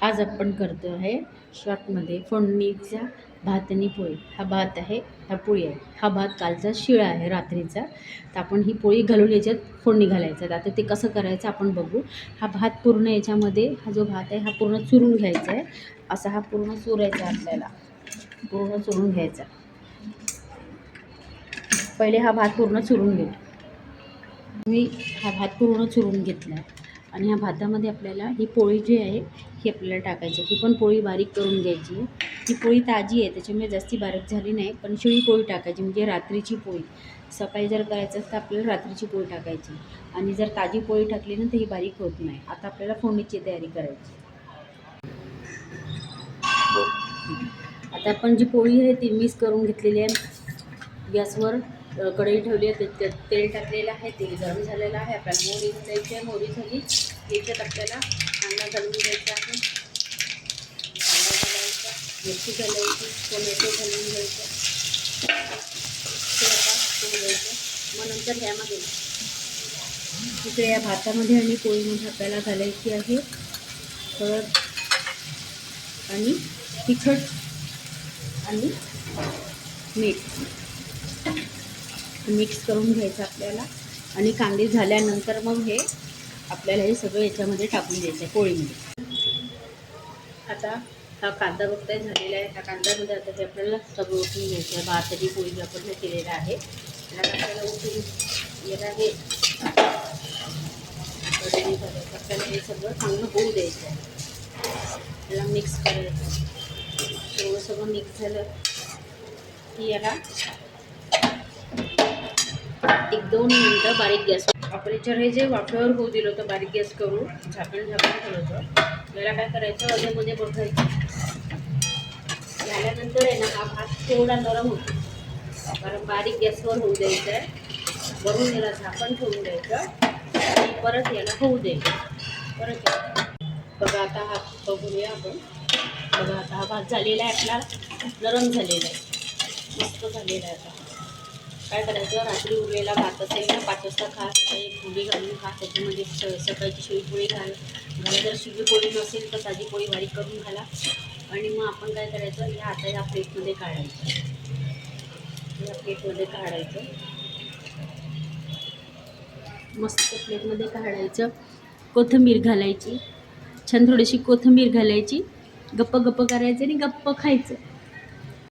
आज आपण करतो आहे शॉर्टमध्ये फोडणीचा भात आणि पोळी. हा भात आहे, हा पोळी आहे. हा भात कालचा शिळा आहे रात्रीचा, तर आपण ही पोळी घालून याच्यात फोडणी घालायचं. आता ते कसं करायचं आपण बघू. हा भात पूर्ण याच्यामध्ये, हा जो भात आहे हा पूर्ण चुरून घ्यायचा आहे. असा हा पूर्ण चुरायचा, आपल्याला पूर्ण चुरून घ्यायचा. पहिले हा भात पूर्ण चुरून घेऊ. मी हा भात पूर्ण चुरून घेतला आहे आणि ह्या भातामध्ये आपल्याला ही पोळी जी आहे ही आपल्याला टाकायची. ही पण पोळी बारीक करून घ्यायची. ही पोळी ताजी आहे त्याच्यामुळे जास्ती बारीक झाली नाही, पण शिळी पोळी टाकायची, म्हणजे रात्रीची पोळी. सकाळी जर करायचं असतं आपल्याला रात्रीची पोळी टाकायची, आणि जर ताजी पोळी टाकली ना तर ही बारीक होत नाही. आता आपल्याला फोडणीची तयारी करायची. आता आपण जी पोळी आहे ती मिक्स करून घेतलेली आहे. गॅसवर कढई ठेवली आहे, त्याच्यात तेल टाकलेलं आहे. तेल गरम झालेलं आहे. आपल्याला मोहरी घालायची आहे. मोहरी झाली याच्यात आपल्याला कांदा घालून घ्यायचा आहे. कांदा घालायचा, मिरची घालायची, टोमॅटो घालून घ्यायचं, घ्यायचं. मग नंतर ह्यामध्ये तिथे या भातामध्ये आणि पोळीमध्ये आपल्याला घालायची आहे हळद आणि तिखट आणि मीठ. मिक्स करून घ्यायचं आपल्याला, आणि कांदे झाल्यानंतर मग हे आपल्याला हे सगळं याच्यामध्ये टाकून द्यायचं आहे पोळीमध्ये. आता हा कांदा बघताय झालेला आहे. ह्या कांद्यामध्ये आता हे आपल्याला सगळं ओतून घ्यायचं आहे. भात आणि पोळी आपण हे केलेलं आहे त्याला आपल्याला ओतून याला हे आपल्याला हे सगळं चांगलं होऊ द्यायचं आहे. त्याला मिक्स करायचं. एवढं सगळं मिक्स झालं की याला 1-2 मिनटं बारीक गॅस आपण याच्यावर हे जे वाफेवर होऊ दिलं होतं बारीक गॅस करून झाकण ठेवलं होतं. याला काय करायचं, अधेमध्ये बघायचं. झाल्यानंतर आहे ना हा भात थोडा नरम होतो, कारण बारीक गॅसवर होऊ द्यायचं आहे. वरून याला झाकण ठेवून द्यायचं आणि परत याला होऊ द्यायचं. परत बघा आता हा बघूया आपण. बघा आता हा भात झालेला आहे, आपला नरम झालेला आहे, मस्त झालेला आहे. आता काय करायचं, रात्री उरलेला भात असेल ना 5 वाजता खा, सकाळी पोळी घालून खा. त्याच्यामध्ये सकाळची शिळी पोळी घाला. जर शिळी पोळी नसेल तर ताजी पोळी बारीक करून घाला. आणि मग आपण काय करायचं, ह्या प्लेटमध्ये काढायचं. या प्लेटमध्ये काढायचं, मस्त प्लेटमध्ये काढायचं. कोथिंबीर घालायची, छान थोडीशी कोथिंबीर घालायची. गप्प गप्प करायचं आणि गप्प खायचं.